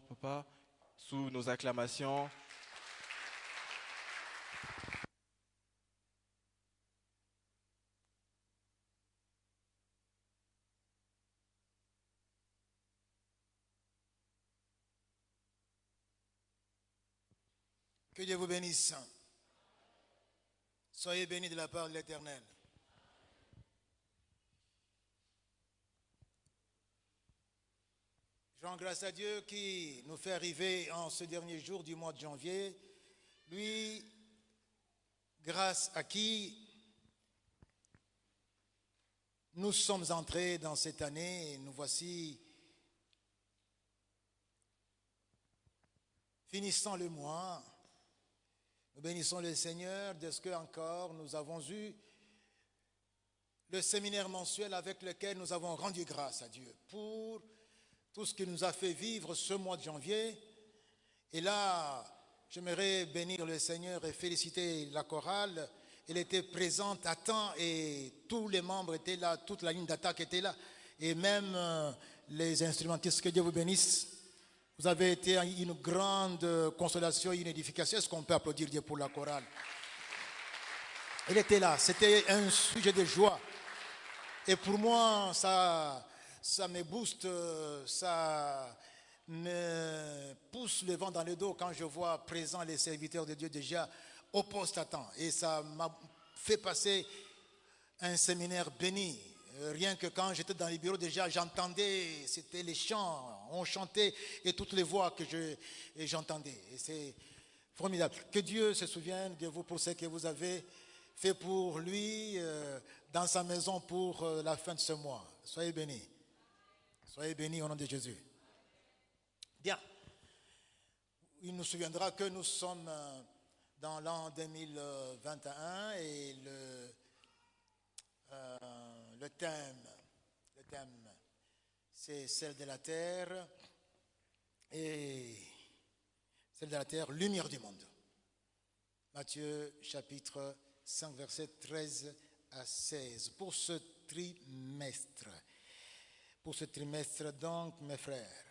Papa, sous nos acclamations. Que Dieu vous bénisse. Soyez bénis de la part de l'Éternel. Je rends grâce à Dieu qui nous fait arriver en ce dernier jour du mois de janvier. Lui, grâce à qui nous sommes entrés dans cette année et nous voici finissant le mois. Nous bénissons le Seigneur de ce que encore nous avons eu le séminaire mensuel avec lequel nous avons rendu grâce à Dieu pour tout ce qu'il nous a fait vivre ce mois de janvier. Et là, j'aimerais bénir le Seigneur et féliciter la chorale. Elle était présente à temps et tous les membres étaient là, toute la ligne d'attaque était là. Et même les instrumentistes, que Dieu vous bénisse. Vous avez été une grande consolation, une édification. Est-ce qu'on peut applaudir Dieu pour la chorale? Elle était là, c'était un sujet de joie. Et pour moi, ça me booste, ça me pousse le vent dans le dos quand je vois présents les serviteurs de Dieu déjà au poste à temps. Et ça m'a fait passer un séminaire béni. Rien que quand j'étais dans les bureaux déjà, j'entendais, c'était les chants, on chantait et toutes les voix que j'entendais. Et c'est formidable. Que Dieu se souvienne de vous pour ce que vous avez fait pour lui dans sa maison pour la fin de ce mois. Soyez bénis. Soyez bénis au nom de Jésus. Bien. Il nous souviendra que nous sommes dans l'an 2021 et le thème, c'est celle de la terre et celle de la terre, lumière du monde. Matthieu chapitre 5, versets 13 à 16. Pour ce trimestre donc, mes frères,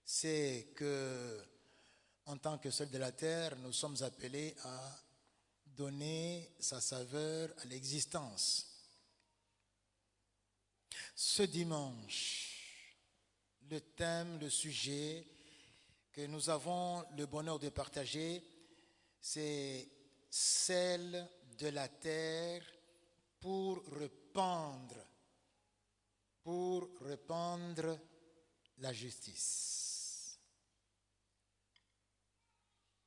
c'est que, en tant que celle de la terre, nous sommes appelés à donner sa saveur à l'existence. Ce dimanche, le thème, le sujet que nous avons le bonheur de partager, c'est celle de la terre pour répandre la justice.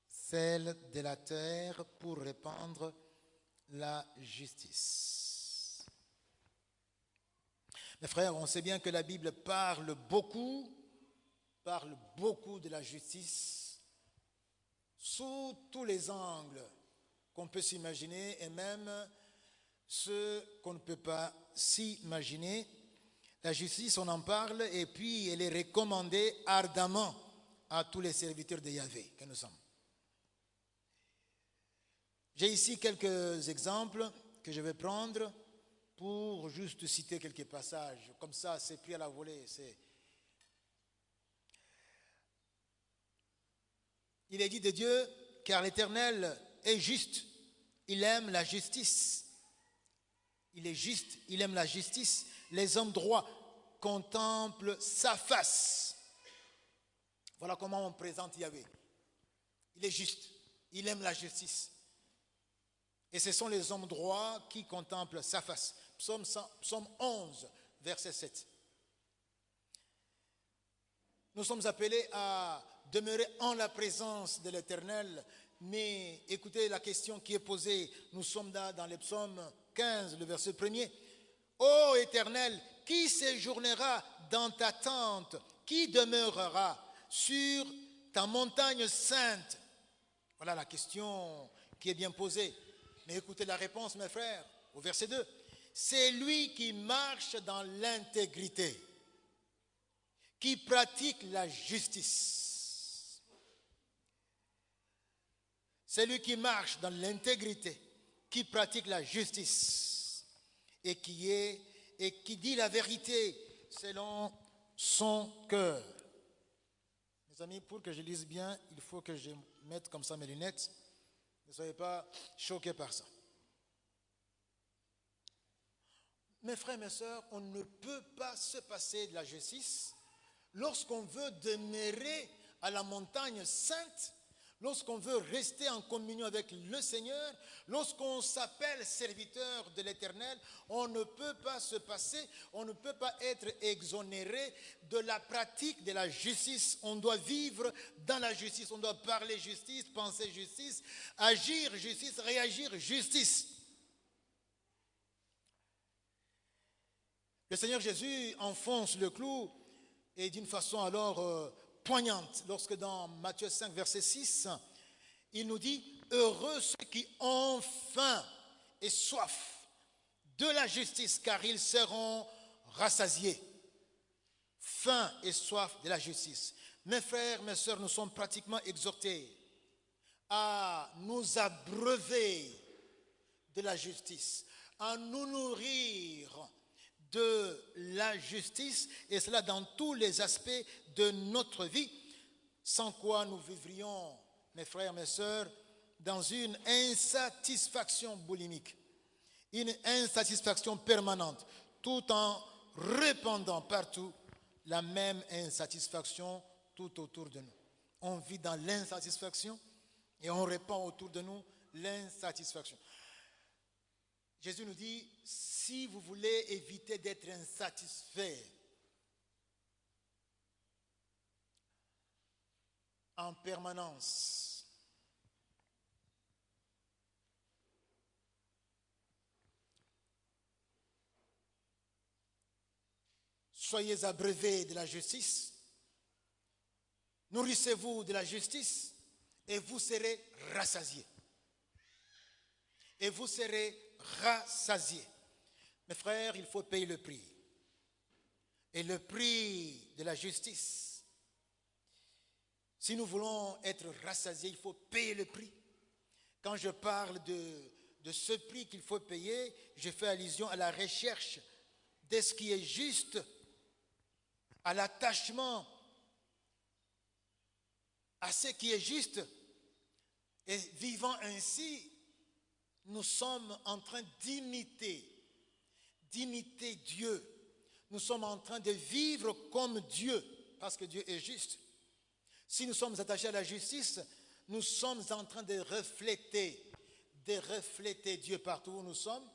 Celle de la terre pour répandre la justice. Mes frères, on sait bien que la Bible parle beaucoup de la justice sous tous les angles qu'on peut s'imaginer et même ceux qu'on ne peut pas s'imaginer. La justice, on en parle et puis elle est recommandée ardemment à tous les serviteurs de Yahvé que nous sommes. J'ai ici quelques exemples que je vais prendre pour juste citer quelques passages. Comme ça, c'est pris à la volée. Il est dit de Dieu, car l'Éternel est juste. Il aime la justice. Il est juste, il aime la justice. Les hommes droits contemplent sa face. Voilà comment on présente Yahvé. Il est juste, il aime la justice. Et ce sont les hommes droits qui contemplent sa face. Psaume 11, verset 7. Nous sommes appelés à demeurer en la présence de l'Éternel, mais écoutez la question qui est posée. Nous sommes là dans le psaume 15, le verset 1er. Ô Éternel, qui séjournera dans ta tente? Qui demeurera sur ta montagne sainte? Voilà la question qui est bien posée. Mais écoutez la réponse, mes frères, au verset 2. C'est lui qui marche dans l'intégrité, qui pratique la justice. C'est lui qui marche dans l'intégrité, qui pratique la justice et qui dit la vérité selon son cœur. Mes Mes amis, pour que je lise bien, il faut que je mette comme ça mes lunettes. Ne soyez pas choqués par ça. Mes frères, mes sœurs, on ne peut pas se passer de la justice lorsqu'on veut demeurer à la montagne sainte, lorsqu'on veut rester en communion avec le Seigneur, lorsqu'on s'appelle serviteur de l'Éternel. On ne peut pas se passer, on ne peut pas être exonéré de la pratique de la justice. On doit vivre dans la justice, on doit parler justice, penser justice, agir justice, réagir justice. Le Seigneur Jésus enfonce le clou et d'une façon alors poignante lorsque dans Matthieu 5, verset 6, il nous dit « Heureux ceux qui ont faim et soif de la justice, car ils seront rassasiés. » Faim et soif de la justice. Mes frères, mes sœurs, nous sommes pratiquement exhortés à nous abreuver de la justice, à nous nourrir de la justice, et cela dans tous les aspects de notre vie, sans quoi nous vivrions, mes frères, mes sœurs, dans une insatisfaction boulimique, une insatisfaction permanente, tout en répandant partout la même insatisfaction tout autour de nous. On vit dans l'insatisfaction et on répand autour de nous l'insatisfaction. Jésus nous dit, si vous voulez éviter d'être insatisfait en permanence, soyez abreuvés de la justice, nourrissez-vous de la justice et vous serez rassasiés. Et vous serez rassasiés. Mes frères, il faut payer le prix. Et le prix de la justice, si nous voulons être rassasiés, il faut payer le prix. Quand je parle de ce prix qu'il faut payer, je fais allusion à la recherche de ce qui est juste, à l'attachement à ce qui est juste. Et vivant ainsi, nous sommes en train d'imiter Dieu. Nous sommes en train de vivre comme Dieu, parce que Dieu est juste. Si nous sommes attachés à la justice, nous sommes en train de refléter Dieu partout où nous sommes.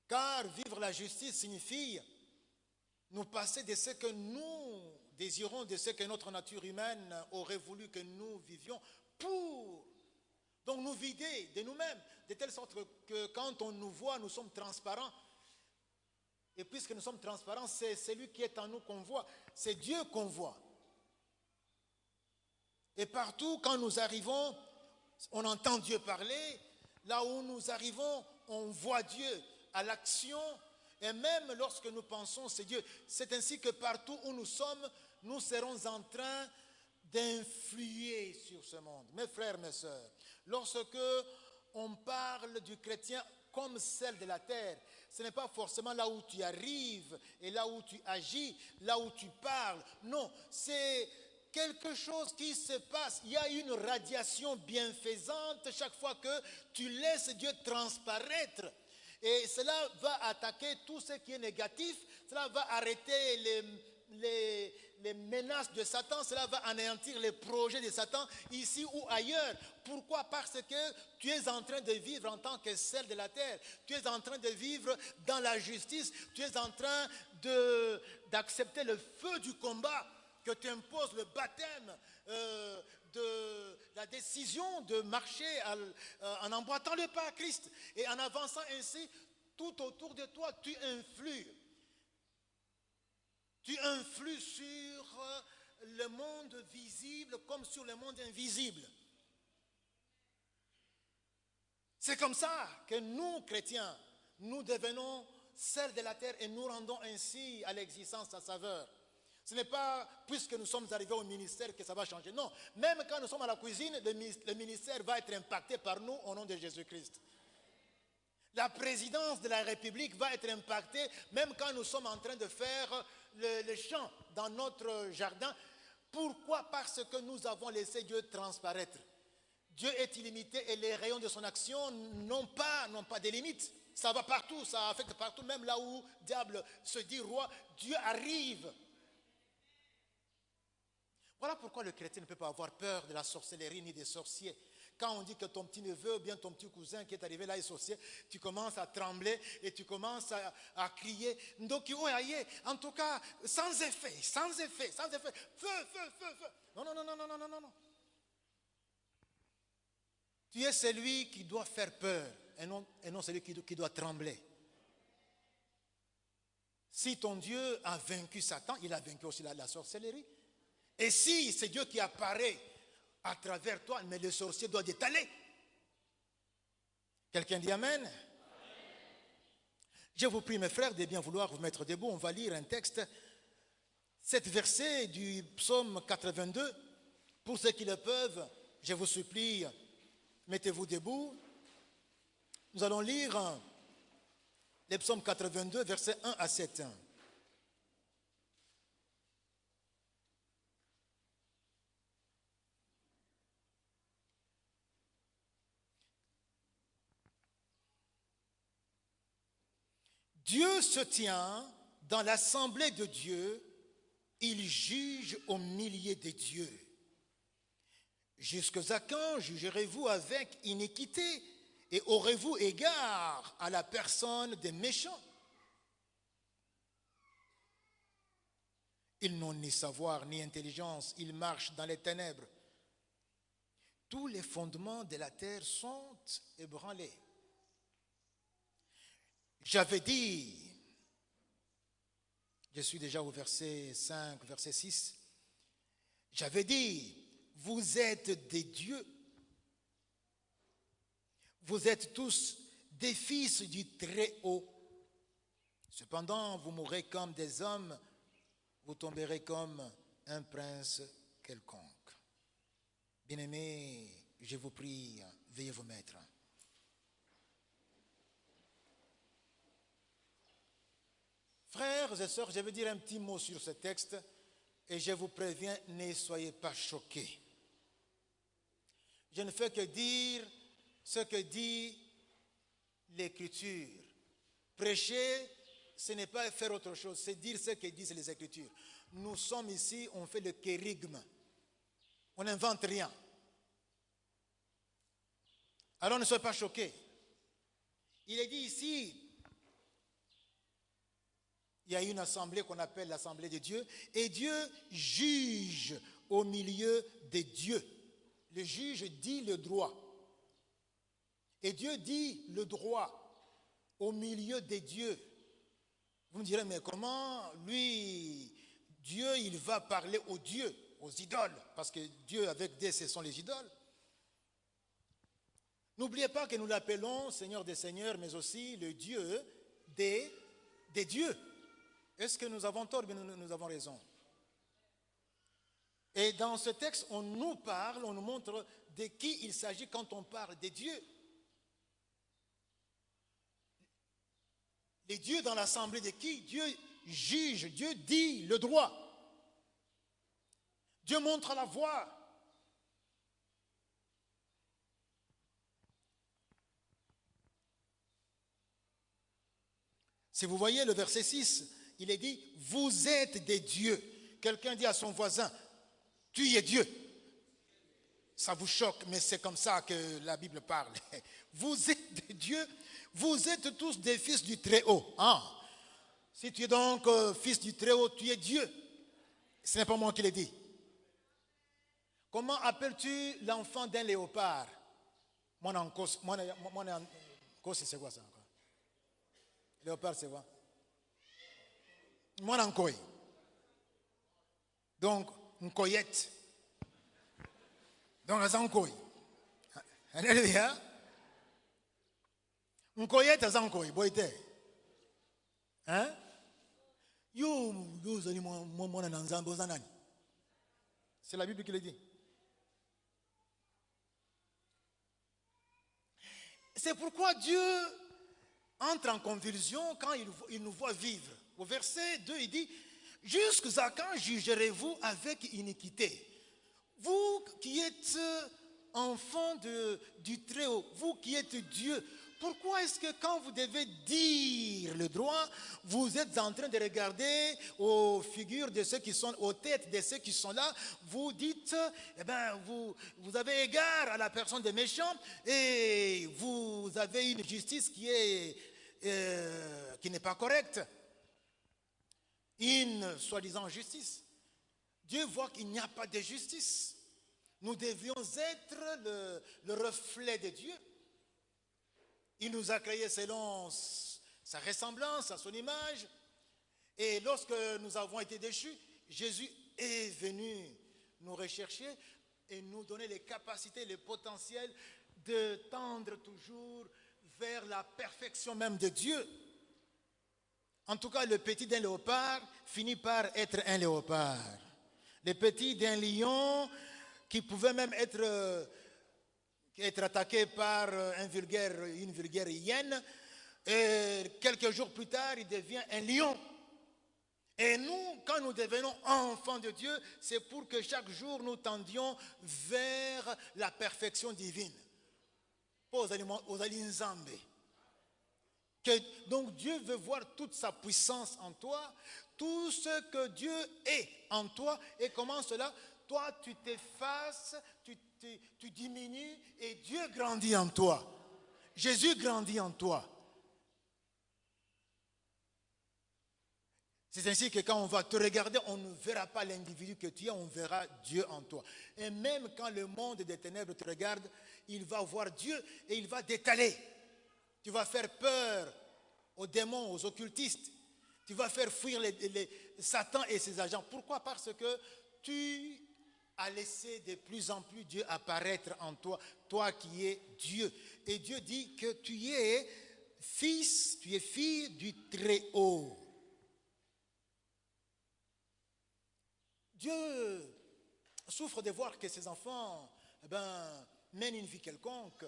Car vivre la justice signifie nous passer de ce que nous désirons, de ce que notre nature humaine aurait voulu que nous vivions, pour donc nous vider de nous-mêmes, de telle sorte que quand on nous voit, nous sommes transparents. Et puisque nous sommes transparents, c'est celui qui est en nous qu'on voit, c'est Dieu qu'on voit. Et partout, quand nous arrivons, on entend Dieu parler. Là où nous arrivons, on voit Dieu à l'action. Et même lorsque nous pensons, c'est Dieu. C'est ainsi que partout où nous sommes, nous serons en train d'influer sur ce monde. Mes frères, mes sœurs, lorsque on parle du chrétien comme celle de la terre, ce n'est pas forcément là où tu arrives et là où tu agis, là où tu parles. Non, c'est quelque chose qui se passe. Il y a une radiation bienfaisante chaque fois que tu laisses Dieu transparaître. Et cela va attaquer tout ce qui est négatif. Cela va arrêter les menaces de Satan. Cela va anéantir les projets de Satan ici ou ailleurs. Pourquoi? Parce que tu es en train de vivre en tant que celle de la terre. Tu es en train de vivre dans la justice. Tu es en train d'accepter le feu du combat que t'impose le baptême, de la décision de marcher en emboîtant le pas à Christ. Et en avançant ainsi, tout autour de toi, tu influes. Tu influes sur le monde visible comme sur le monde invisible. C'est comme ça que nous, chrétiens, nous devenons celles de la terre et nous rendons ainsi à l'existence sa saveur. Ce n'est pas puisque nous sommes arrivés au ministère que ça va changer. Non, même quand nous sommes à la cuisine, le ministère va être impacté par nous au nom de Jésus-Christ. La présidence de la République va être impactée même quand nous sommes en train de faire le chant dans notre jardin. Pourquoi? Parce que nous avons laissé Dieu transparaître. Dieu est illimité et les rayons de son action n'ont pas de limites. Ça va partout, ça affecte partout, même là où le diable se dit roi, Dieu arrive. Voilà pourquoi le chrétien ne peut pas avoir peur de la sorcellerie ni des sorciers. Quand on dit que ton petit-neveu ou bien ton petit cousin qui est arrivé là est sorcier, tu commences à trembler et tu commences à crier. En tout cas, sans effet. Feu. Non. Tu es celui qui doit faire peur et non celui qui doit trembler. Si ton Dieu a vaincu Satan, il a vaincu aussi la sorcellerie. Et si c'est Dieu qui apparaît à travers toi, mais le sorcier doit détaler. Quelqu'un dit Amen? Amen. Je vous prie, mes frères, de bien vouloir vous mettre debout. On va lire un texte, 7 versets du psaume 82. Pour ceux qui le peuvent, je vous supplie, mettez-vous debout. Nous allons lire les psaumes 82, versets 1 à 7. Dieu se tient dans l'assemblée de Dieu, il juge au milieu des dieux. Jusqu'à quand jugerez-vous avec iniquité et aurez-vous égard à la personne des méchants? Ils n'ont ni savoir ni intelligence, ils marchent dans les ténèbres. Tous les fondements de la terre sont ébranlés. J'avais dit, je suis déjà au verset 5, verset 6, j'avais dit, vous êtes des dieux, vous êtes tous des fils du Très-Haut. Cependant, vous mourrez comme des hommes, vous tomberez comme un prince quelconque. Bien-aimés, je vous prie, veuillez vous mettre. Frères et sœurs, je vais dire un petit mot sur ce texte et je vous préviens, ne soyez pas choqués. Je ne fais que dire ce que dit l'Écriture. Prêcher, ce n'est pas faire autre chose, c'est dire ce que disent les Écritures. Nous sommes ici, on fait le kérigme. On n'invente rien. Alors ne soyez pas choqués. Il est dit ici, il y a une assemblée qu'on appelle l'assemblée de Dieu, et Dieu juge au milieu des dieux. Le juge dit le droit. Et Dieu dit le droit au milieu des dieux. Vous me direz, mais comment lui, Dieu, il va parler aux dieux, aux idoles? Parce que Dieu avec D, ce sont les idoles. N'oubliez pas que nous l'appelons Seigneur des Seigneurs, mais aussi le Dieu des dieux. Est-ce que nous avons tort ou bien nous avons raison? Et dans ce texte, on nous parle, on nous montre de qui il s'agit quand on parle des dieux. Les dieux dans l'assemblée de qui? Dieu juge, Dieu dit le droit. Dieu montre la voie. Si vous voyez le verset 6, il est dit, vous êtes des dieux. Quelqu'un dit à son voisin, tu es Dieu. Ça vous choque, mais c'est comme ça que la Bible parle. Vous êtes des dieux, vous êtes tous des fils du Très-Haut. Ah. Si tu es donc fils du Très-Haut, tu es Dieu. Ce n'est pas moi qui l'ai dit. Comment appelles-tu l'enfant d'un léopard? Moi, c'est quoi ça encore? Léopard, c'est quoi? Moi, Nkoy. Donc, Nkoyette. Donc, Azankoy. Alléluia. Nkoyette, Azankoy. Boite. Hein? C'est la Bible qui le dit. C'est pourquoi Dieu entre en convulsion quand il nous voit vivre. Au verset 2, il dit, Jusqu'à quand jugerez-vous avec iniquité? Vous qui êtes enfants du Très-Haut, vous qui êtes Dieu, pourquoi est-ce que quand vous devez dire le droit, vous êtes en train de regarder aux figures de ceux qui sont, aux têtes de ceux qui sont là, vous dites, eh bien, vous avez égard à la personne des méchants et vous avez une justice qui n'est pas correcte. Une soi-disant justice. Dieu voit qu'il n'y a pas de justice. Nous devions être le reflet de Dieu. Il nous a créés selon sa ressemblance, à son image. Et lorsque nous avons été déchus, Jésus est venu nous rechercher et nous donner les capacités, les potentiels de tendre toujours vers la perfection même de Dieu. En tout cas, le petit d'un léopard finit par être un léopard. Le petit d'un lion qui pouvait même être attaqué par une vulgaire hyène. Et quelques jours plus tard, il devient un lion. Et nous, quand nous devenons enfants de Dieu, c'est pour que chaque jour nous tendions vers la perfection divine. Aux alinzambe. Donc Dieu veut voir toute sa puissance en toi, tout ce que Dieu est en toi, et comment cela, toi tu t'effaces, tu diminues, et Dieu grandit en toi. Jésus grandit en toi. C'est ainsi que quand on va te regarder, on ne verra pas l'individu que tu es, on verra Dieu en toi. Et même quand le monde des ténèbres te regarde, il va voir Dieu et il va t'étaler. Tu vas faire peur aux démons, aux occultistes. Tu vas faire fuir Satan et ses agents. Pourquoi? Parce que tu as laissé de plus en plus Dieu apparaître en toi, toi qui es Dieu. Et Dieu dit que tu es fils, tu es fille du Très-Haut. Dieu souffre de voir que ses enfants mènent une vie quelconque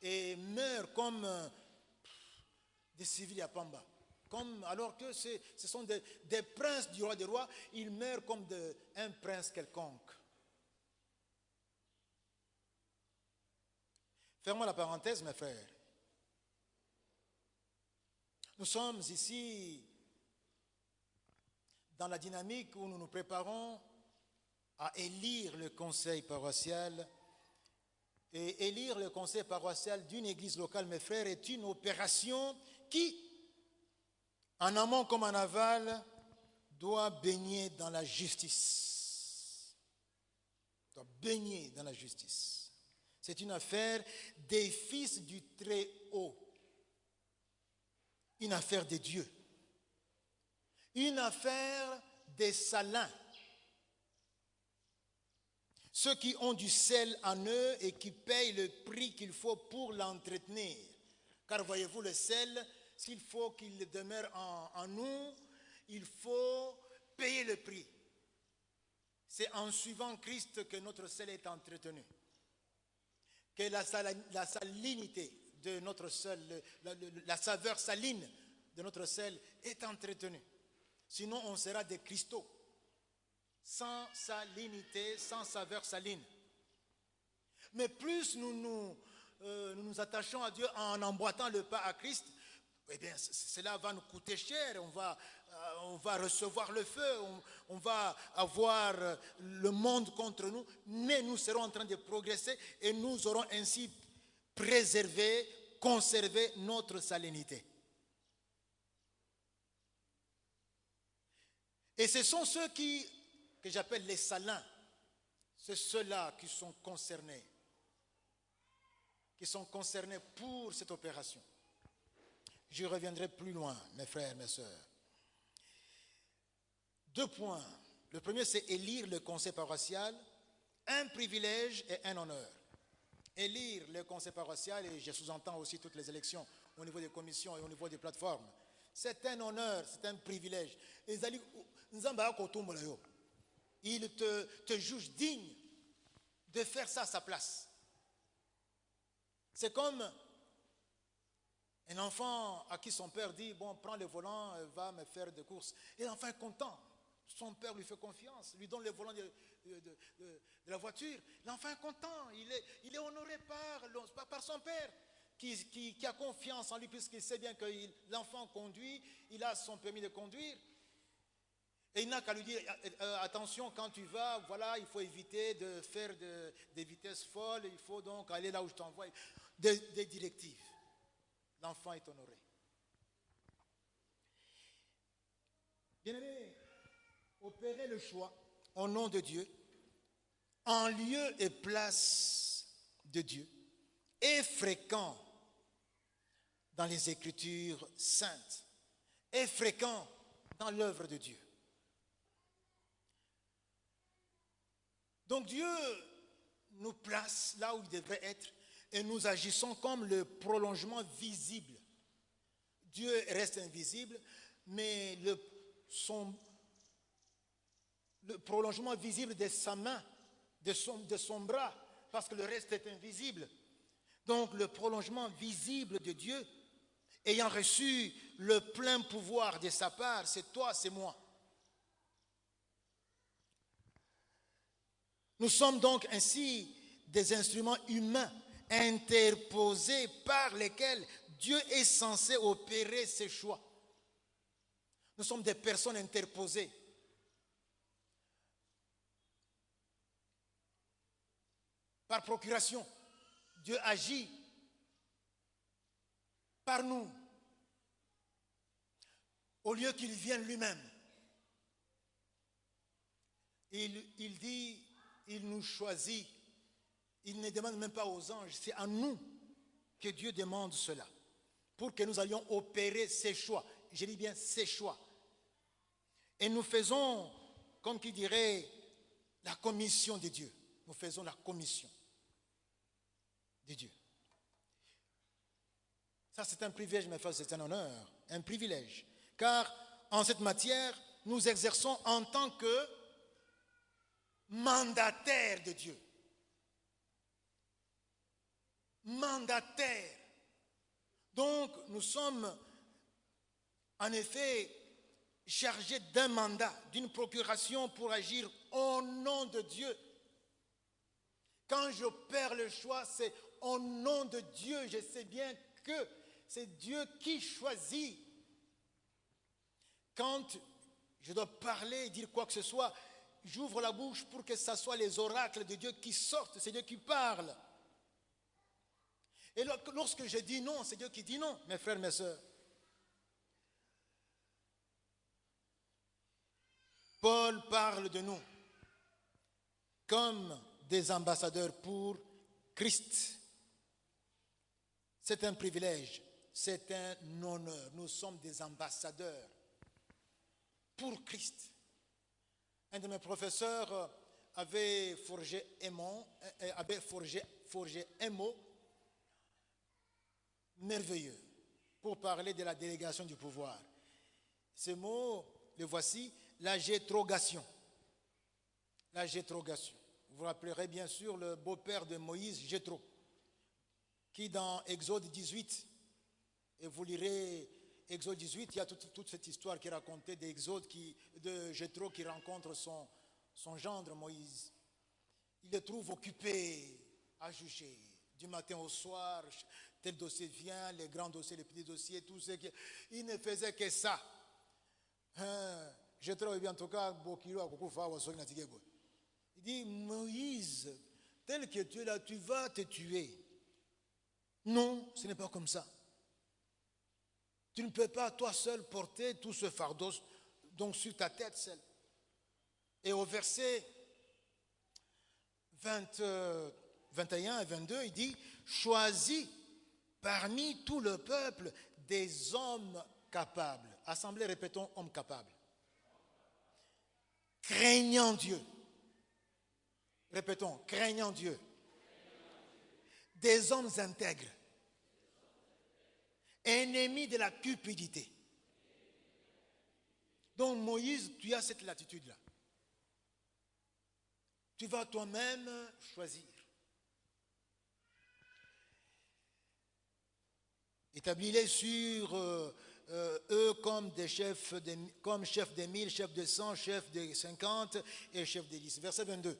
et meurent comme des civils à Pamba. Alors que ce sont des princes du roi des rois, ils meurent comme un prince quelconque. Fermons la parenthèse, mes frères. Nous sommes ici dans la dynamique où nous nous préparons à élire le conseil paroissial. Et élire le conseil paroissial d'une église locale, mes frères, est une opération qui, en amont comme en aval, doit baigner dans la justice. Doit baigner dans la justice. C'est une affaire des fils du Très-Haut. Une affaire de Dieu. Une affaire des salins. Ceux qui ont du sel en eux et qui payent le prix qu'il faut pour l'entretenir. Car voyez-vous, le sel, s'il faut qu'il demeure en nous, il faut payer le prix. C'est en suivant Christ que notre sel est entretenu. Que la salinité de notre sel, la saveur saline de notre sel est entretenue. Sinon, on sera des cristaux. Sans salinité, sans saveur saline. Mais plus nous nous attachons à Dieu en emboîtant le pas à Christ, eh bien, cela va nous coûter cher. On va recevoir le feu, on va avoir le monde contre nous, mais nous serons en train de progresser et nous aurons ainsi préservé, conservé notre salinité. Et ce sont ceux que j'appelle les salins, c'est ceux-là qui sont concernés pour cette opération. Je reviendrai plus loin, mes frères, mes sœurs. 2 points. Le premier, c'est élire le conseil paroissial, un privilège et un honneur. Élire le conseil paroissial, et je sous-entends aussi toutes les élections au niveau des commissions et au niveau des plateformes, c'est un honneur, c'est un privilège. Il te juge digne de faire ça à sa place. C'est comme un enfant à qui son père dit, bon, prends le volant, va me faire des courses. Et l'enfant est content. Son père lui fait confiance, lui donne le volant de la voiture. L'enfant est content, il est honoré par son père qui a confiance en lui puisqu'il sait bien que l'enfant conduit, il a son permis de conduire. Et il n'a qu'à lui dire, attention, quand tu vas, voilà, il faut éviter de faire des vitesses folles, il faut donc aller là où je t'envoie. Des directives. L'enfant est honoré. Bien-aimé, opérez le choix au nom de Dieu, en lieu et place de Dieu, est fréquent dans les Écritures saintes, est fréquent dans l'œuvre de Dieu. Donc Dieu nous place là où il devrait être et nous agissons comme le prolongement visible. Dieu reste invisible, mais le prolongement visible de sa main, de son bras, parce que le reste est invisible. Donc le prolongement visible de Dieu, ayant reçu le plein pouvoir de sa part, c'est toi, c'est moi. Nous sommes donc ainsi des instruments humains interposés par lesquels Dieu est censé opérer ses choix. Nous sommes des personnes interposées. Par procuration, Dieu agit par nous, au lieu qu'il vienne lui-même. Il dit, il nous choisit. Il ne demande même pas aux anges, c'est à nous que Dieu demande cela, pour que nous allions opérer ses choix. Je dis bien ses choix. Et nous faisons, comme qui dirait, la commission de Dieu. Nous faisons la commission de Dieu. Ça, c'est un privilège, mes frères, c'est un honneur, un privilège. Car en cette matière, nous exerçons en tant que mandataires de Dieu. Mandataires. Donc, nous sommes en effet chargés d'un mandat, d'une procuration pour agir au nom de Dieu. Quand j'opère le choix, c'est au nom de Dieu. Je sais bien que c'est Dieu qui choisit. Quand je dois parler, dire quoi que ce soit, j'ouvre la bouche pour que ce soit les oracles de Dieu qui sortent. C'est Dieu qui parle. Et lorsque je dis non, c'est Dieu qui dit non, mes frères, mes sœurs. Paul parle de nous comme des ambassadeurs pour Christ. C'est un privilège, c'est un honneur. Nous sommes des ambassadeurs pour Christ. Un de mes professeurs avait forgé un mot merveilleux pour parler de la délégation du pouvoir. Ce mot, le voici, la jétrogation. La jétrogation. Vous vous rappellerez bien sûr le beau-père de Moïse, Jéthro, qui dans Exode 18, et vous lirez Exode 18, il y a toute cette histoire qui est racontée de Jéthro qui rencontre son gendre Moïse. Il le trouve occupé à juger. Du matin au soir, tel dossier vient, les grands dossiers, les petits dossiers, tout ce qui... Il ne faisait que ça. Jéthro, en tout cas, il dit, Moïse, tel que tu es là, tu vas te tuer. Non, ce n'est pas comme ça. Tu ne peux pas toi seul porter tout ce fardeau donc sur ta tête seule. Et au verset 21 et 22, il dit, choisis parmi tout le peuple des hommes capables. Assemblée, répétons, hommes capables. Craignant Dieu. Répétons, craignant Dieu. Des hommes intègres. Ennemis de la cupidité. Donc Moïse, tu as cette latitude-là. Tu vas toi-même choisir. Établis-les sur eux comme des chefs, comme chefs des 1000, chefs de 100, chefs des 50 et chefs des 10. Verset 22.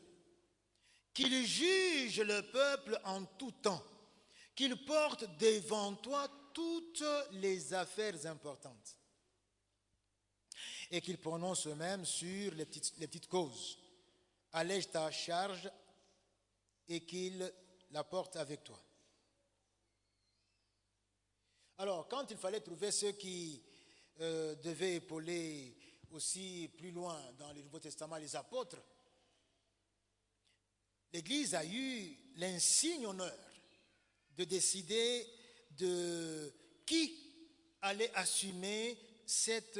Qu'il juge le peuple en tout temps, qu'il porte devant toi toutes les affaires importantes et qu'il prononce eux-mêmes sur les petites causes. Allège ta charge et qu'il la porte avec toi. Alors, quand il fallait trouver ceux qui devaient épauler aussi plus loin dans le Nouveau Testament les apôtres, l'Église a eu l'insigne honneur de décider de qui allait assumer cette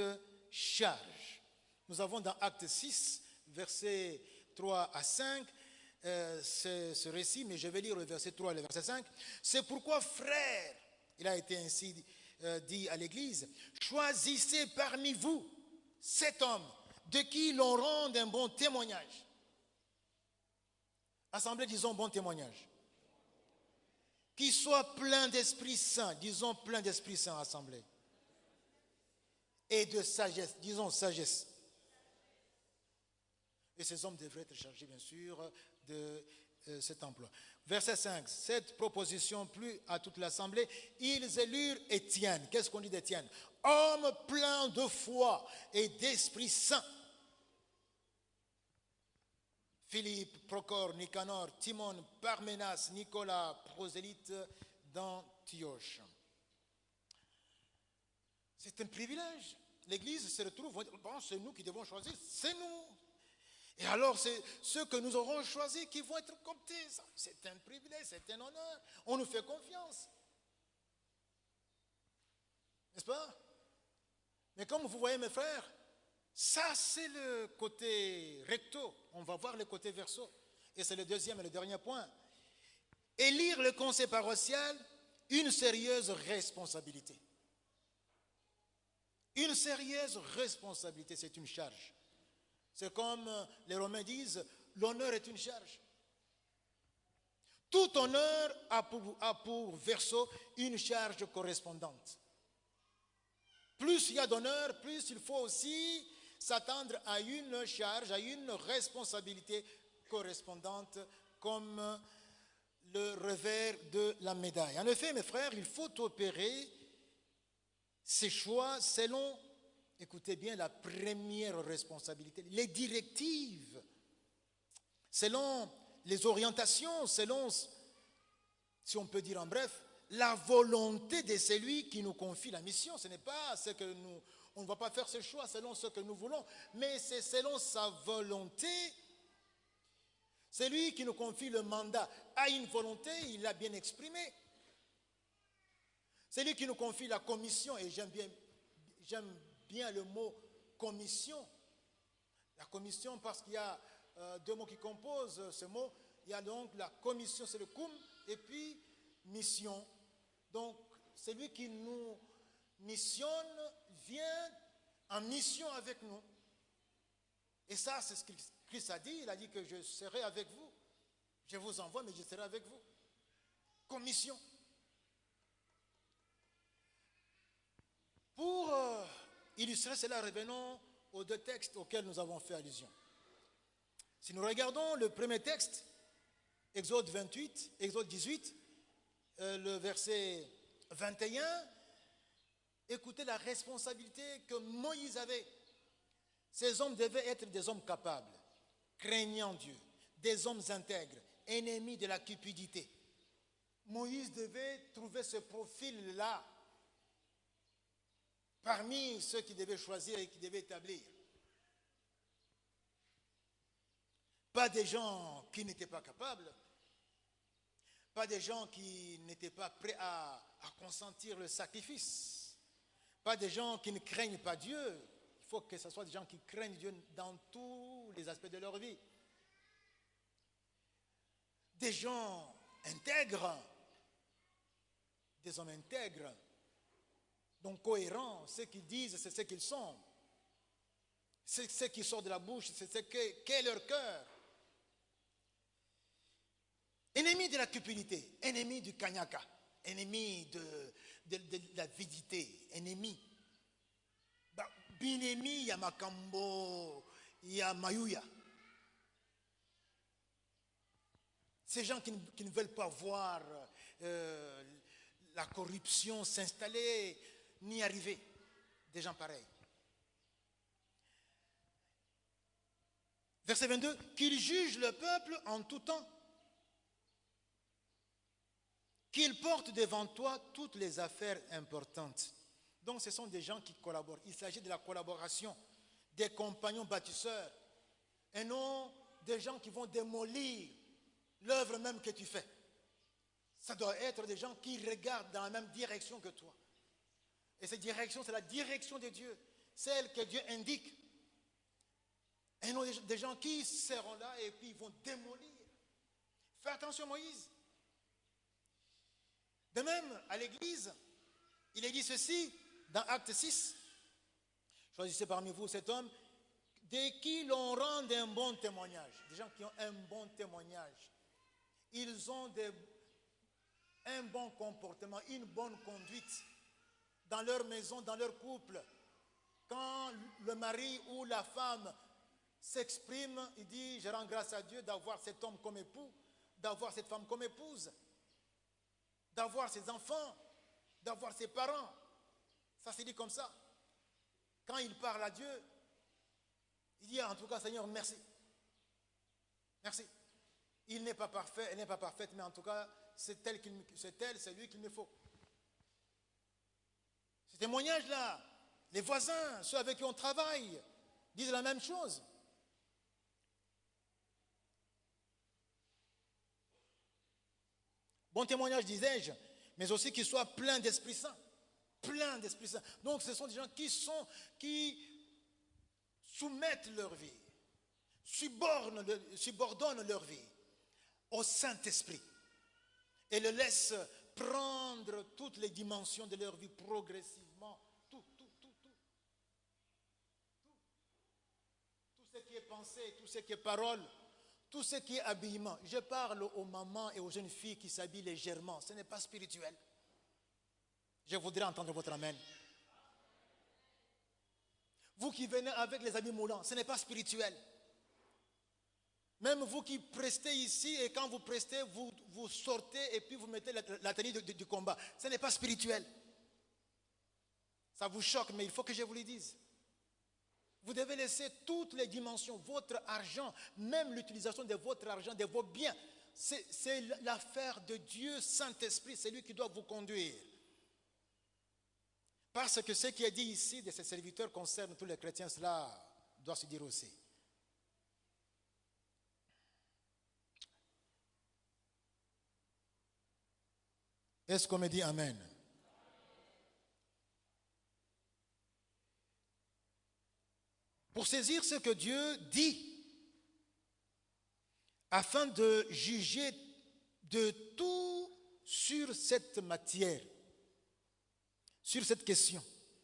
charge. Nous avons dans Acte 6, versets 3 à 5, ce récit, mais je vais lire le verset 3 et le verset 5. C'est pourquoi, frères, il a été ainsi dit à l'Église, choisissez parmi vous cet homme de qui l'on rende un bon témoignage. Assemblée, disons bon témoignage. Qui soit plein d'Esprit Saint, disons plein d'Esprit Saint, assemblée. Et de sagesse, disons sagesse. Et ces hommes devraient être chargés, bien sûr, de cet emploi. Verset 5, cette proposition plut à toute l'assemblée. Ils élurent Étienne. Qu'est-ce qu'on dit d'Étienne? Homme plein de foi et d'Esprit Saint. Philippe, Procor, Nicanor, Timon, Parménas, Nicolas, prosélyte d'Antioche. C'est un privilège. L'Église se retrouve, bon, c'est nous qui devons choisir, c'est nous. Et alors, c'est ceux que nous aurons choisis qui vont être comptés. C'est un privilège, c'est un honneur. On nous fait confiance. N'est-ce pas? Mais comme vous voyez, mes frères, ça, c'est le côté recto. On va voir le côté verso. Et c'est le deuxième et le dernier point. Élire le conseil paroissial, une sérieuse responsabilité. Une sérieuse responsabilité, c'est une charge. C'est comme les Romains disent, l'honneur est une charge. Tout honneur a pour verso une charge correspondante. Plus il y a d'honneur, plus il faut aussi s'attendre à une charge, à une responsabilité correspondante comme le revers de la médaille. En effet, mes frères, il faut opérer ces choix selon, écoutez bien, la première responsabilité, les directives, selon les orientations, selon, si on peut dire en bref, la volonté de celui qui nous confie la mission. Ce n'est pas ce que nous, on ne va pas faire ce choix selon ce que nous voulons, mais c'est selon sa volonté. Celui qui nous confie le mandat a une volonté, il l'a bien exprimée. Celui qui nous confie la commission, et j'aime bien le mot commission. La commission, parce qu'il y a deux mots qui composent ce mot. Il y a donc la commission, c'est le cum, et puis mission. Donc, celui qui nous missionne vient en mission avec nous. Et ça, c'est ce que Christ a dit. Il a dit que je serai avec vous. Je vous envoie, mais je serai avec vous. Commission. Pour illustrer cela, revenons aux deux textes auxquels nous avons fait allusion. Si nous regardons le premier texte, Exode 18, le verset 21, écoutez la responsabilité que Moïse avait. Ces hommes devaient être des hommes capables, craignant Dieu, des hommes intègres, ennemis de la cupidité. Moïse devait trouver ce profil-là parmi ceux qui devaient choisir et qui devaient établir. Pas des gens qui n'étaient pas capables, pas des gens qui n'étaient pas prêts à consentir le sacrifice, pas des gens qui ne craignent pas Dieu. Il faut que ce soit des gens qui craignent Dieu dans tous les aspects de leur vie. Des gens intègres, des hommes intègres, donc cohérents, ce qu'ils disent, c'est ce qu'ils sont. C'est ce qui sort de la bouche, c'est ce qu'est leur cœur. Ennemis de la cupidité, ennemis du kanyaka, ennemis de la vidité, ennemis Binemi, il y a Makambo, il y a Mayuya. Ces gens qui ne veulent pas voir la corruption s'installer ni arriver. Des gens pareils. Verset 22, qu'il juge le peuple en tout temps, qu'il porte devant toi toutes les affaires importantes. Donc ce sont des gens qui collaborent. Il s'agit de la collaboration des compagnons bâtisseurs et non des gens qui vont démolir l'œuvre même que tu fais. Ça doit être des gens qui regardent dans la même direction que toi. Et cette direction, c'est la direction de Dieu, celle que Dieu indique. Et non des gens qui seront là et puis ils vont démolir. Fais attention, Moïse. De même, à l'église, il est dit ceci dans Acte 6. Choisissez parmi vous cet homme de qui l'on rend un bon témoignage. Des gens qui ont un bon témoignage. Ils ont un bon comportement, une bonne conduite dans leur maison, dans leur couple. Quand le mari ou la femme s'exprime, il dit, je rends grâce à Dieu d'avoir cet homme comme époux, d'avoir cette femme comme épouse, d'avoir ses enfants, d'avoir ses parents. Ça se dit comme ça. Quand il parle à Dieu, il dit en tout cas, Seigneur, merci. Merci. Il n'est pas parfait, elle n'est pas parfaite, mais en tout cas, c'est lui qu'il me faut. Ce témoignage-là, les voisins, ceux avec qui on travaille, disent la même chose. Bon témoignage, disais-je, mais aussi qu'il soit plein d'Esprit Saint. Plein d'Esprit Saint. Donc ce sont des gens qui soumettent leur vie, subordonnent leur vie au Saint-Esprit et le laissent prendre toutes les dimensions de leur vie progressivement. Tout ce qui est pensée, tout ce qui est parole, tout ce qui est habillement. Je parle aux mamans et aux jeunes filles qui s'habillent légèrement. Ce n'est pas spirituel. Je voudrais entendre votre amen. Vous qui venez avec les habits moulants, ce n'est pas spirituel. Même vous qui prestez ici et quand vous prestez, vous sortez et puis vous mettez la tenue du combat. Ce n'est pas spirituel. Ça vous choque, mais il faut que je vous le dise. Vous devez laisser toutes les dimensions, votre argent, même l'utilisation de votre argent, de vos biens. C'est l'affaire de Dieu, Saint-Esprit, c'est lui qui doit vous conduire. Parce que ce qui est dit ici de ces serviteurs concerne tous les chrétiens, cela doit se dire aussi. Est-ce qu'on me dit Amen? Pour saisir ce que Dieu dit, afin de juger de tout sur cette matière, sur cette question,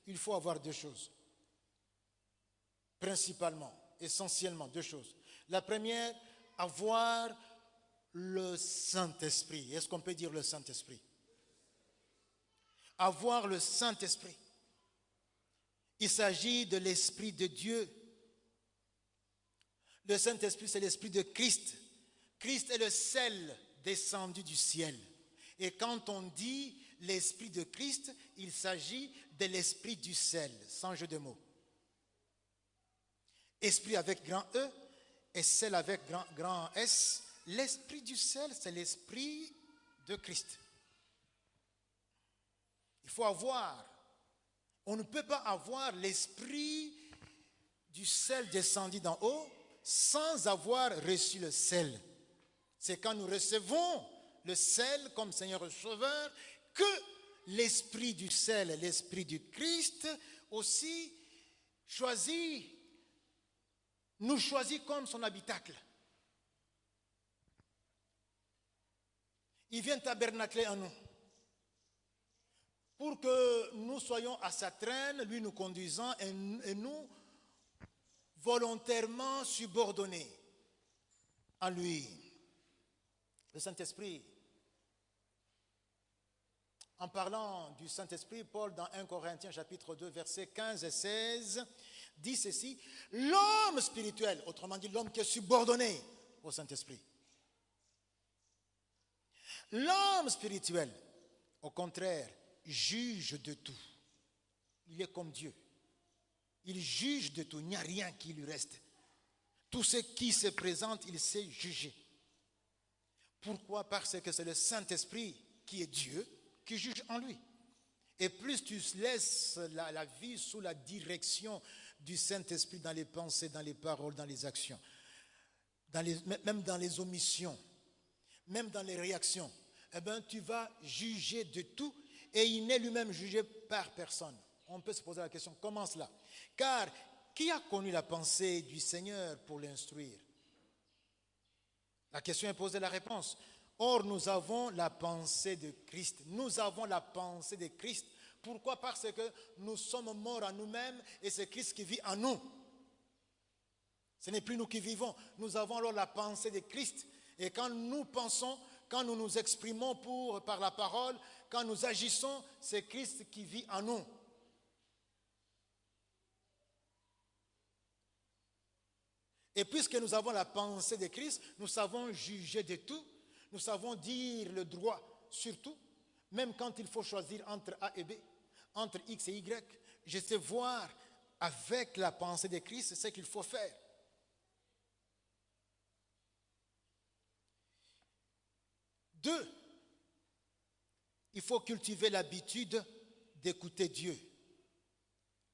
il faut avoir deux choses. Principalement, essentiellement, deux choses. La première, avoir le Saint-Esprit. Est-ce qu'on peut dire le Saint-Esprit? Avoir le Saint-Esprit. Il s'agit de l'Esprit de Dieu. Le Saint-Esprit, c'est l'Esprit de Christ. Christ est le sel descendu du ciel. Et quand on dit l'Esprit de Christ, il s'agit de l'Esprit du sel, sans jeu de mots. Esprit avec grand E et sel avec grand S. L'Esprit du sel, c'est l'Esprit de Christ. Il faut avoir, on ne peut pas avoir l'Esprit du sel descendu d'en haut sans avoir reçu le sel. C'est quand nous recevons le sel comme Seigneur et Sauveur que l'Esprit du sel, l'Esprit du Christ aussi nous choisit comme son habitacle. Il vient tabernacler en nous. Pour que nous soyons à sa traîne, lui nous conduisant et nous volontairement subordonnés à lui. Le Saint-Esprit, en parlant du Saint-Esprit, Paul, dans 1 Corinthiens chapitre 2, versets 15 et 16, dit ceci: l'homme spirituel, autrement dit l'homme qui est subordonné au Saint-Esprit. L'homme spirituel, au contraire, juge de tout. Il est comme Dieu. Il juge de tout, il n'y a rien qui lui reste. Tout ce qui se présente, il sait juger. Pourquoi? Parce que c'est le Saint-Esprit qui est Dieu, qui juge en lui. Et plus tu laisses la vie sous la direction du Saint-Esprit dans les pensées, dans les paroles, dans les actions, même dans les omissions, même dans les réactions, eh bien, tu vas juger de tout et il n'est lui-même jugé par personne. On peut se poser la question, comment cela? Car qui a connu la pensée du Seigneur pour l'instruire? La question est posée, la réponse. Or, nous avons la pensée de Christ. Nous avons la pensée de Christ. Pourquoi? Parce que nous sommes morts à nous-mêmes et c'est Christ qui vit en nous. Ce n'est plus nous qui vivons. Nous avons alors la pensée de Christ. Et quand nous pensons, quand nous nous exprimons par la parole, quand nous agissons, c'est Christ qui vit en nous. Et puisque nous avons la pensée de Christ, nous savons juger de tout, nous savons dire le droit sur tout, même quand il faut choisir entre A et B, entre X et Y. Je sais voir avec la pensée de Christ ce qu'il faut faire. Deux, il faut cultiver l'habitude d'écouter Dieu.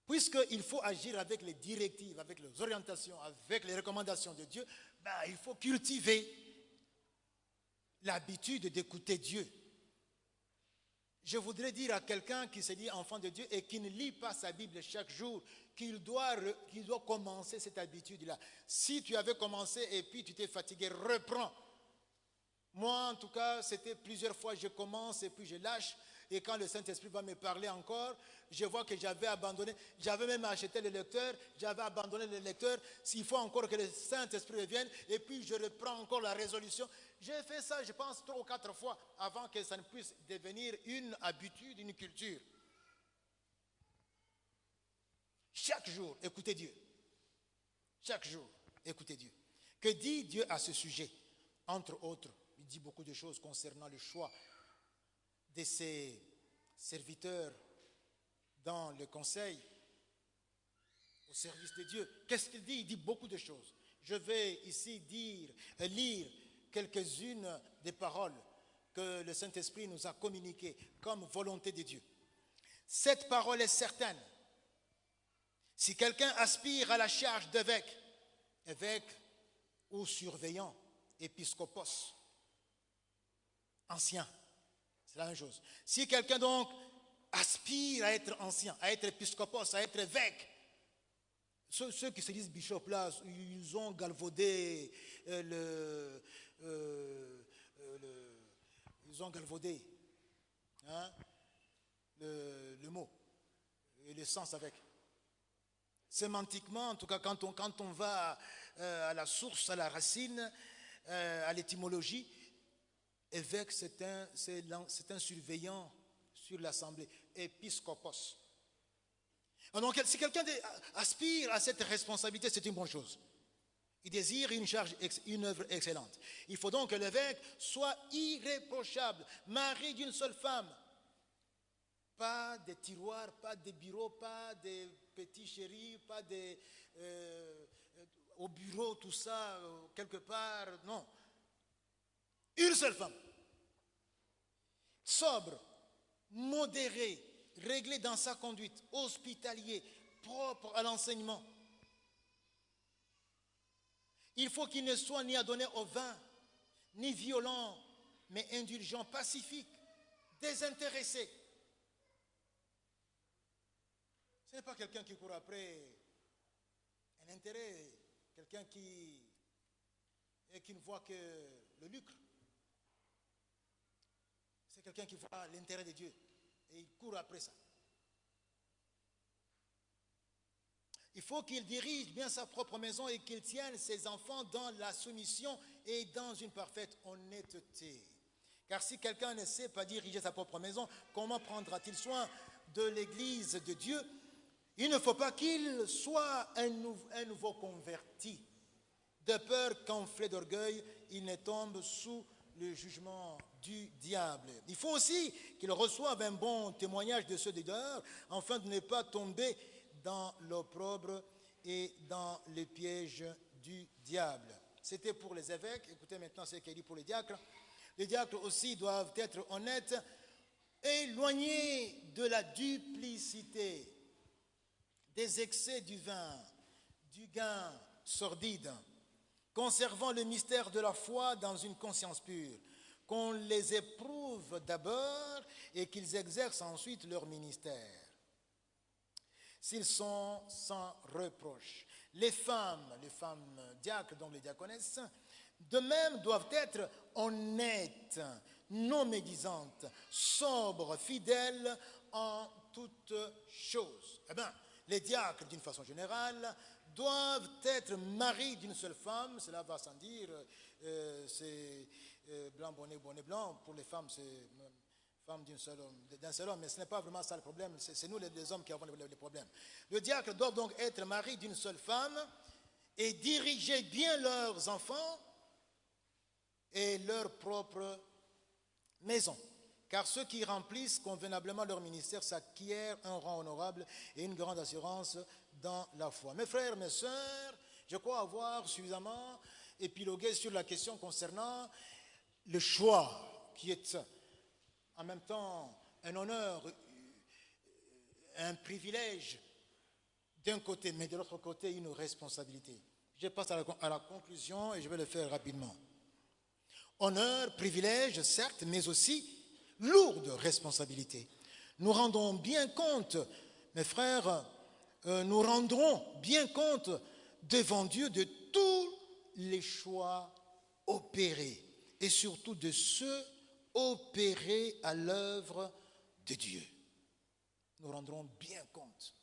Puisqu'il faut agir avec les directives, avec les orientations, avec les recommandations de Dieu, il faut cultiver l'habitude d'écouter Dieu. Je voudrais dire à quelqu'un qui se dit enfant de Dieu et qui ne lit pas sa Bible chaque jour qu'il doit commencer cette habitude-là. Si tu avais commencé et puis tu t'es fatigué, reprends. Moi, en tout cas, c'était plusieurs fois, je commence et puis je lâche. Et quand le Saint-Esprit va me parler encore, je vois que j'avais abandonné. J'avais même acheté le lecteur, j'avais abandonné le lecteur. S'il faut encore que le Saint-Esprit revienne, et puis je reprends encore la résolution. J'ai fait ça, je pense, 3 ou 4 fois avant que ça ne puisse devenir une habitude, une culture. Chaque jour, écoutez Dieu. Chaque jour, écoutez Dieu. Que dit Dieu à ce sujet? Entre autres, il dit beaucoup de choses concernant le choix de ses serviteurs dans le conseil, au service de Dieu. Qu'est-ce qu'il dit? Il dit beaucoup de choses. Je vais ici lire quelques-unes des paroles que le Saint-Esprit nous a communiquées comme volonté de Dieu. Cette parole est certaine. Si quelqu'un aspire à la charge d'évêque, évêque ou surveillant, épiscopos, ancien, c'est la même chose. Si quelqu'un donc aspire à être ancien, à être épiscopos, à être évêque, ceux qui se disent bishop là, ils ont galvaudé ils ont galvaudé le mot et le sens avec. Sémantiquement, en tout cas, quand on va à la source, à la racine, à l'étymologie, évêque, c'est un surveillant sur l'assemblée, épiscopos. Donc, si quelqu'un aspire à cette responsabilité, c'est une bonne chose. Il désire une œuvre excellente. Il faut donc que l'évêque soit irréprochable, mari d'une seule femme. Pas de tiroirs, pas de bureaux, pas de petits chéris, pas au bureau, tout ça, quelque part, non. Une seule femme. Sobre, modéré, réglé dans sa conduite, hospitalier, propre à l'enseignement. Il faut qu'il ne soit ni adonné au vin, ni violent, mais indulgent, pacifique, désintéressé. Ce n'est pas quelqu'un qui court après un intérêt, quelqu'un qui ne voit que le lucre. C'est quelqu'un qui voit l'intérêt de Dieu et il court après ça. Il faut qu'il dirige bien sa propre maison et qu'il tienne ses enfants dans la soumission et dans une parfaite honnêteté. Car si quelqu'un ne sait pas diriger sa propre maison, comment prendra-t-il soin de l'Église de Dieu? Il ne faut pas qu'il soit un nouveau converti, de peur qu'enflé d'orgueil, il ne tombe sous le jugement du diable. Il faut aussi qu'il reçoive un bon témoignage de ceux de dehors, afin de ne pas tomber dans l'opprobre et dans les pièges du diable. C'était pour les évêques. Écoutez maintenant ce qu'il dit pour les diacres. Les diacres aussi doivent être honnêtes, éloignés de la duplicité, des excès du vin, du gain sordide, conservant le mystère de la foi dans une conscience pure, qu'on les éprouve d'abord et qu'ils exercent ensuite leur ministère. S'ils sont sans reproche. Les femmes diacres, donc les diaconesses, de même doivent être honnêtes, non médisantes, sobres, fidèles en toutes choses. Eh bien, les diacres, d'une façon générale, doivent être maris d'une seule femme. Cela va sans dire, c'est blanc, bonnet, bonnet blanc. Pour les femmes, c'est femme d'un seul homme, mais ce n'est pas vraiment ça le problème. C'est nous les hommes qui avons les problèmes. Les diacres doivent donc être maris d'une seule femme et diriger bien leurs enfants et leur propre maison. Car ceux qui remplissent convenablement leur ministère s'acquièrent un rang honorable et une grande assurance dans la foi. Mes frères, mes sœurs, je crois avoir suffisamment épilogué sur la question concernant le choix, qui est en même temps un honneur, un privilège d'un côté, mais de l'autre côté une responsabilité. Je passe à la conclusion et je vais le faire rapidement. Honneur, privilège, certes, mais aussi lourde responsabilité. Nous rendons bien compte, mes frères, nous rendrons bien compte devant Dieu de tous les choix opérés et surtout de ceux opérés à l'œuvre de Dieu. Nous rendrons bien compte.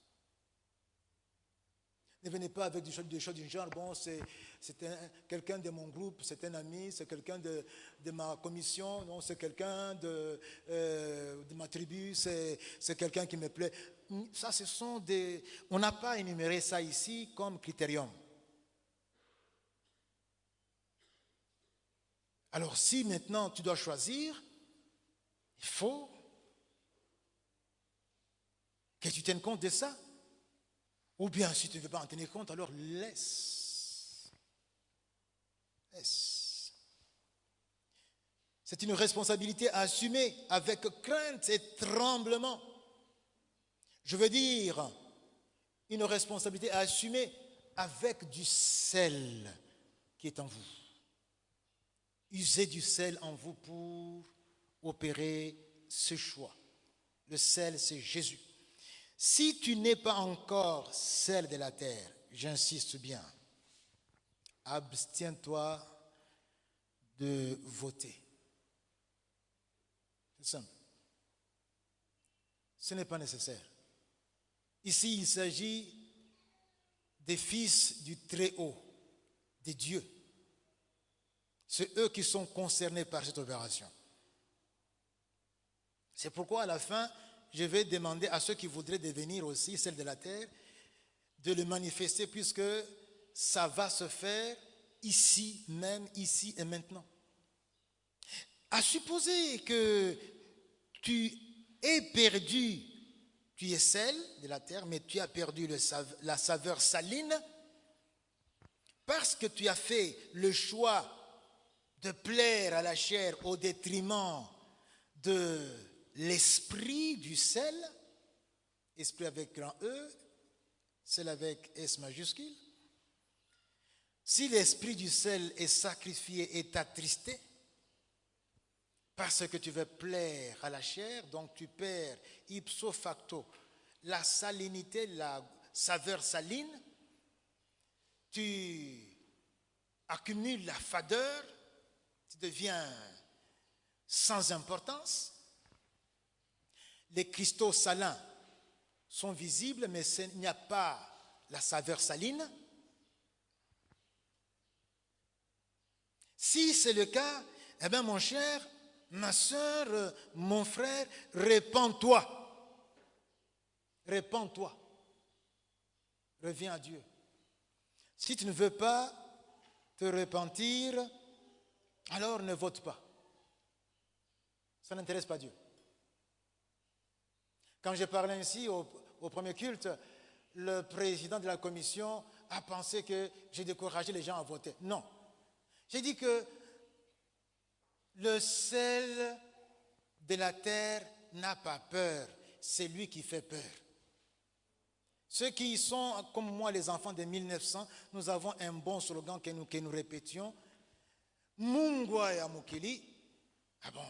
Ne venez pas avec des choses du genre, bon, c'est quelqu'un de mon groupe, c'est un ami, c'est quelqu'un de ma commission, non, c'est quelqu'un de ma tribu, c'est quelqu'un qui me plaît. Ça, ce sont des... On n'a pas énuméré ça ici comme critérium. Alors, si maintenant tu dois choisir, il faut que tu tiennes compte de ça. Ou bien, si tu ne veux pas en tenir compte, alors laisse. Laisse. C'est une responsabilité à assumer avec crainte et tremblement. Je veux dire, une responsabilité à assumer avec du sel qui est en vous. Usez du sel en vous pour opérer ce choix. Le sel, c'est Jésus. Si tu n'es pas encore sel de la terre, j'insiste bien, abstiens-toi de voter. C'est simple. Ce n'est pas nécessaire. Ici, il s'agit des fils du Très-Haut, des dieux. C'est eux qui sont concernés par cette opération. C'est pourquoi à la fin, je vais demander à ceux qui voudraient devenir aussi celles de la terre de le manifester, puisque ça va se faire ici même, ici et maintenant. À supposer que tu aies perdu, tu es celle de la terre, mais tu as perdu la saveur saline parce que tu as fait le choix de plaire à la chair au détriment de l'esprit du sel, esprit avec grand E, sel avec S majuscule. Si l'esprit du sel est sacrifié et attristé, parce que tu veux plaire à la chair, donc tu perds ipso facto la salinité, la saveur saline, tu accumules la fadeur, tu deviens sans importance. Les cristaux salins sont visibles, mais il n'y a pas la saveur saline. Si c'est le cas, eh bien mon cher, Ma soeur, mon frère, répands-toi. Répands-toi. Reviens à Dieu. Si tu ne veux pas te repentir, alors ne vote pas. Ça n'intéresse pas Dieu. Quand j'ai parlé ainsi au premier culte, le président de la commission a pensé que j'ai découragé les gens à voter. Non. J'ai dit que le sel de la terre n'a pas peur, c'est lui qui fait peur. Ceux qui sont comme moi, les enfants de 1900, nous avons un bon slogan que nous répétions. Mungwa ya mukili. Ah bon.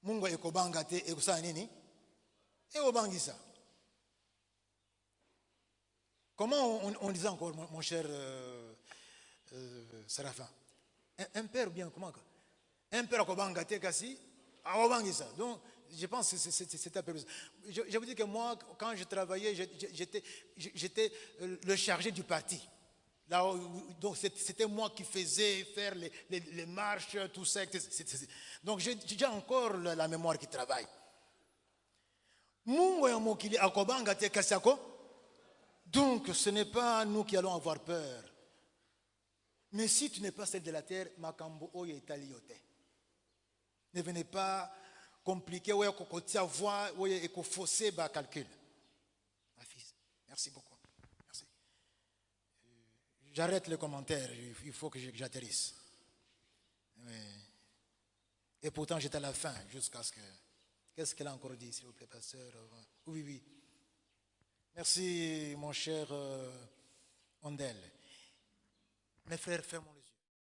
Mungwa ekobanga te ekosa nini? Ekobangisa. Comment on disait encore, mon cher Séraphin? Un père bien, comment? Un père ekobanga te kasi, akobangisa. Donc, je pense que c'est un peu. Je vous dis que moi, quand je travaillais, j'étais le chargé du parti. Là, donc c'était moi qui faisais faire les marches, tout ça. Donc j'ai encore la mémoire qui travaille. Donc ce n'est pas nous qui allons avoir peur. Mais si tu n'es pas celle de la terre, makambo oyo etaliote. Ne venez pas compliquer ou kokotia voix ou fausser ba calcul. Ma fille, merci beaucoup. Merci. J'arrête les commentaires, il faut que j'atterrisse. Et pourtant j'étais à la fin jusqu'à ce que... Qu'est-ce qu'elle a encore dit, s'il vous plaît, pasteur? Oui. Merci, mon cher Ondel. Mes frères, fermons les yeux.